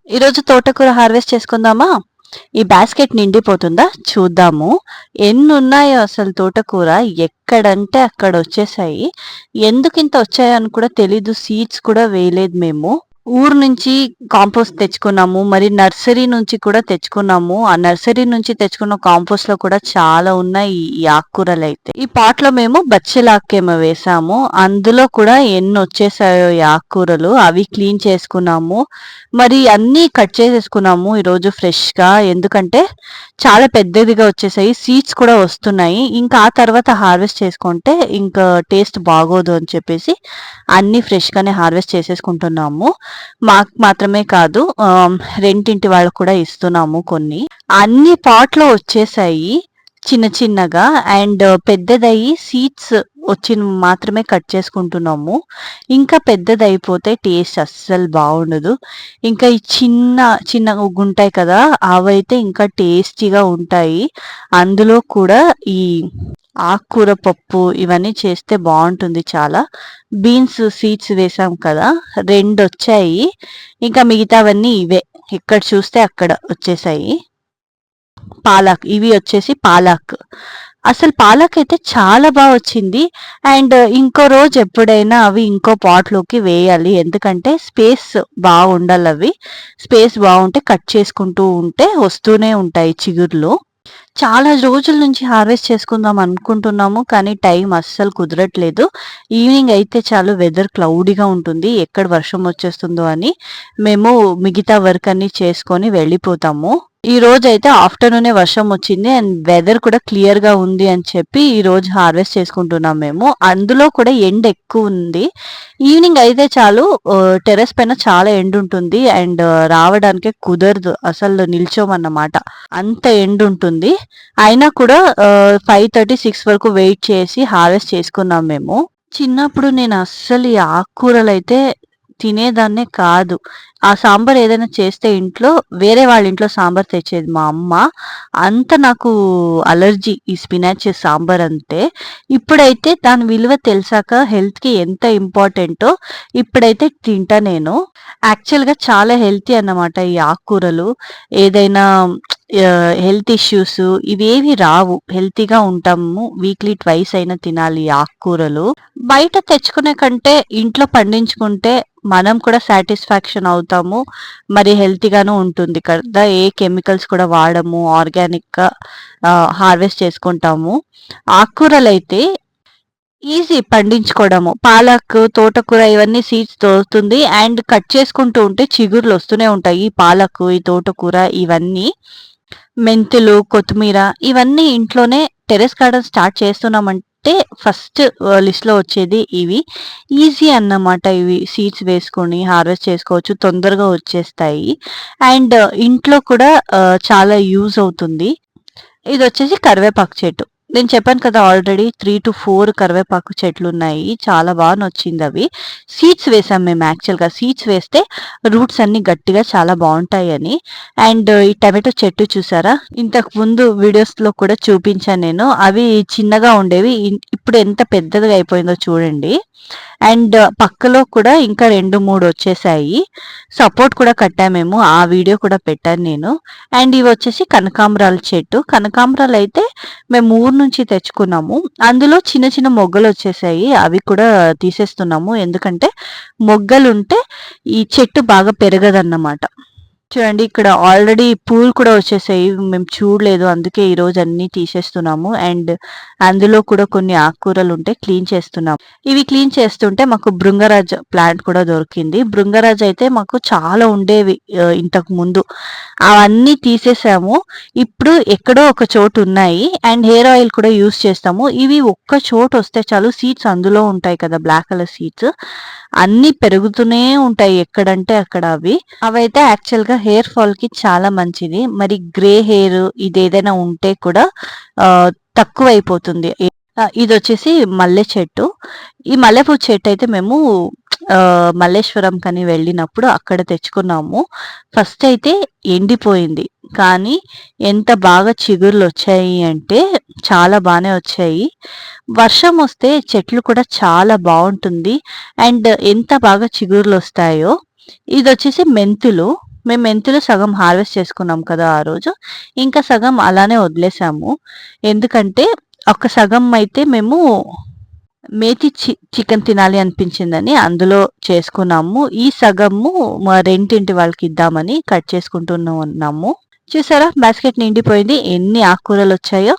ఈరోజు తోటకూర హార్వెస్ట్ చేసుకుందామా? ఈ బాస్కెట్ నిండిపోతుందా? చూద్దాము. ఎన్నున్నాయో అసలు తోటకూర. ఎక్కడంటే అక్కడ వచ్చేసాయి. ఎందుకింత వచ్చాయని కూడా తెలీదు. సీడ్స్ కూడా వేయలేదు మేము. ఊరు నుంచి కాంపోస్ట్ తెచ్చుకున్నాము. మరి నర్సరీ నుంచి కూడా తెచ్చుకున్నాము. ఆ నర్సరీ నుంచి తెచ్చుకున్న కాంపోస్ట్‌లో కూడా చాలా ఉన్నాయి ఈ ఆకుకూరలైతే. ఈ పాట్‌లో మేము బచ్చలాకేమో వేసాము. అందులో కూడా ఎన్నొచ్చేసాయో ఈ ఆకుకూరలు. అవి క్లీన్ చేసుకున్నాము. మరి అన్నీ కట్ చేసేసుకున్నాము ఈరోజు ఫ్రెష్‌గా. ఎందుకంటే చాలా పెద్దదిగా వచ్చేసాయి. సీడ్స్ కూడా వస్తున్నాయి. ఇంకా ఆ తర్వాత హార్వెస్ట్ చేసుకుంటే ఇంకా టేస్ట్ బాగోదు అని చెప్పేసి అన్నీ ఫ్రెష్‌గానే హార్వెస్ట్ చేసేసుకుంటున్నాము. మాకు మాత్రమే కాదు రెంటింటి వాళ్ళకి కూడా ఇస్తున్నాము కొన్ని. అన్ని పాట్‌లో వచ్చేసాయి చిన్న చిన్నగా. అండ్ పెద్దదయ్యి సీడ్స్ వచ్చినవి మాత్రమే కట్ చేసుకుంటున్నాము. ఇంకా పెద్దదయిపోతే టేస్ట్ అస్సలు బావుండదు. ఇంకా ఈ చిన్నగుంటాయి కదా! అవైతే ఇంకా టేస్టీగా ఉంటాయి. అందులో కూడా ఈ ఆకుకూర పప్పు ఇవన్నీ చేస్తే బావుంటుంది చాలా. బీన్స్ సీడ్స్ వేసాం కదా! 2 వచ్చాయి. ఇంకా మిగతావన్నీ ఇవే. ఎక్కడ చూస్తే అక్కడ వచ్చేసాయి. పాలాక్ ఇవి వచ్చేసి పాలాక్. అసలు పాలాక్ అయితే చాలా బా వచ్చింది. అండ్ ఇంకో రోజు ఎప్పుడైనా అవి ఇంకో పాట్‌లోకి వేయాలి. ఎందుకంటే స్పేస్ బాగుండాలవి. స్పేస్ బావుంటే కట్ చేసుకుంటూ ఉంటే వస్తూనే ఉంటాయి చిగుర్లు. చాలా రోజుల నుంచి హార్వెస్ట్ చేసుకుందాం అనుకుంటున్నాము. కానీ టైం అస్సలు కుదరట్లేదు. ఈవినింగ్ అయితే చాలు వెదర్ క్లౌడీగా ఉంటుంది. ఎక్కడ వర్షం వచ్చేస్తుందో అని మేము మిగతా వర్క్ అన్నీ చేసుకొని వెళ్ళిపోతాము. ఈ రోజైతే ఆఫ్టర్‌నూనే వర్షం వచ్చింది. అండ్ వెదర్ కూడా క్లియర్‌గా ఉంది అని చెప్పి ఈరోజు హార్వెస్ట్ చేసుకుంటున్నాం మేము. అందులో కూడా ఎండ ఎక్కువుంది. ఈవినింగ్ అయితే చాలు టెర్రస్ పైన చాలా ఎండుంటుంది. అండ్ రావడానికే కుదరదు. అసలు నిల్చోమన్నమాట. అంత ఎండుంటుంది. అయినా కూడా 5:30, 6 వరకు వెయిట్ చేసి హార్వెస్ట్ చేసుకున్నాం మేము. చిన్నప్పుడు నేను అస్సలు ఈ ఆకుకూరలైతే తినేదాన్నే కాదు. ఆ సాంబార్ ఏదైనా చేస్తే ఇంట్లో వేరే వాళ్ళ ఇంట్లో సాంబార్ తెచ్చేది మా అమ్మ. అంత నాకు అలర్జీ ఈ స్పినాచ్ సాంబార్ అంటే. ఇప్పుడైతే దాని విలువ తెలిసాక హెల్త్‌కి ఎంత ఇంపార్టెంటో ఇప్పుడైతే తింటా నేను. యాక్చువల్‌గా చాలా హెల్తీ అన్నమాట ఈ ఆకుకూరలు. ఏదైనా హెల్త్ ఇష్యూస్ ఇవేవి రావు. హెల్తీగా ఉంటాము. వీక్లీ ట్వైస్ అయినా తినాలి ఈ ఆకుకూరలు. బయట తెచ్చుకునే కంటే ఇంట్లో పండించుకుంటే మనం కూడా సాటిస్ఫాక్షన్ అవుతాము. మరి హెల్తీగాను ఉంటుంది కదా! ఏ కెమికల్స్ కూడా వాడము. ఆర్గానిక్‌గా హార్వెస్ట్ చేసుకుంటాము. ఆకుకూరలైతే ఈజీ పండించుకోవడము. పాలక్, తోటకూర ఇవన్నీ సీడ్స్ దొరుకుతుంది. అండ్ కట్ చేసుకుంటూ ఉంటే చిగుర్లు వస్తూనే ఉంటాయి. ఈ పాలకు, ఈ తోటకూర ఇవన్నీ. మెంతులు, కొత్తిమీర ఇవన్నీ ఇంట్లోనే టెర్రస్ గార్డెన్ స్టార్ట్ చేస్తున్నామంటే ఫస్ట్ లిస్ట్‌లో వచ్చేది ఇవి. ఈజీ అన్నమాట ఇవి. సీడ్స్ వేసుకొని హార్వెస్ట్ చేసుకోవచ్చు. తొందరగా వచ్చేస్తాయి. అండ్ ఇంట్లో కూడా చాలా యూజ్ అవుతుంది. ఇదొచ్చేసి కరివేపాకు చెట్టు. నేను చెప్పాను కదా! ఆల్రెడీ 3-4 కరివేపాకు చెట్లున్నాయి. చాలా బా నొచ్చిందవి. సీడ్స్ వేసాం మేము యాక్చువల్‌గా. సీడ్స్ వేస్తే రూట్స్ అన్నీ గట్టిగా చాలా బావుంటాయని. అండ్ ఈ టమాటో చెట్టు చూసారా? ఇంతకు ముందు వీడియోస్‌లో కూడా చూపించాను నేను. అవి చిన్నగా ఉండేవి. ఇప్పుడు ఎంత పెద్దదిగా అయిపోయిందో చూడండి. అండ్ పక్కలో కూడా ఇంకా 2, 3 వచ్చేసాయి. సపోర్ట్ కూడా కట్టామేమో. ఆ వీడియో కూడా పెట్టాను నేను. అండ్ ఇవొచ్చేసి కనకాంబరాల చెట్టు. కనకాంబరాలయితే మేము ఊరు నుంచి తెచ్చుకున్నాము. అందులో చిన్న చిన్న మొగ్గలొచ్చేసాయి. అవి కూడా తీసేస్తున్నాము. ఎందుకంటే మొగ్గలుంటే ఈ చెట్టు బాగా పెరగదన్నమాట. చూడండి ఇక్కడ ఆల్రెడీ పూలు కూడా వచ్చేసాయి. మేము చూడలేదు. అందుకే ఈరోజు అన్నీ తీసేస్తున్నాము. అండ్ అందులో కూడా కొన్ని ఆకుకూరలుంటే క్లీన్ చేస్తున్నాం. ఇవి క్లీన్ చేస్తుంటే మాకు భృంగరాజ్ ప్లాంట్ కూడా దొరికింది. భృంగరాజ్ అయితే మాకు చాలా ఉండేవి ఇంతకు ముందు. అవన్నీ తీసేసాము. ఇప్పుడు ఎక్కడో ఒక చోటు ఉన్నాయి. అండ్ హెయిర్ ఆయిల్ కూడా యూజ్ చేస్తాము. ఇవి ఒక్క చోటు వస్తే చాలు సీడ్స్ అందులో ఉంటాయి కదా! Black colour seeds. అన్నీ పెరుగుతూనే ఉంటాయి ఎక్కడంటే అక్కడ అవి. అవైతే యాక్చువల్‌గా హెయిర్ ఫాల్‌కి చాలా మంచిది. మరి గ్రే హెయిర్ ఇదేదైనా ఉంటే కూడా తక్కువైపోతుంది. ఇదొచ్చేసి మల్లె చెట్టు. ఈ మల్లెపూ చెట్టయితే మేము మల్లేశ్వరం కని వెళ్ళినప్పుడు అక్కడ తెచ్చుకున్నాము. ఫస్ట్ అయితే ఎండిపోయింది. కానీ ఎంత బాగా చిగుర్లొచ్చాయి అంటే చాలా బానే వచ్చాయి. వర్షం వస్తే చెట్లు కూడా చాలా బావుంటుంది. అండ్ ఎంత బాగా చిగుర్లొస్తాయో. ఇదొచ్చేసి మెంతులు. మేము మెంతులు సగం హార్వెస్ట్ చేసుకున్నాం కదా ఆ రోజు. ఇంకా సగం అలానే వదిలేసాము. ఎందుకంటే ఒక సగం అయితే మేము మేతి చికెన్ తినాలి అనిపించిందని అందులో చేసుకున్నాము. ఈ సగము మా రెంటింటి వాళ్ళకి ఇద్దామని కట్ చేసుకుంటూ ఉన్నాము. చూసారా బాస్కెట్ నిండిపోయింది. ఎన్ని ఆకుకూరలు వచ్చాయో.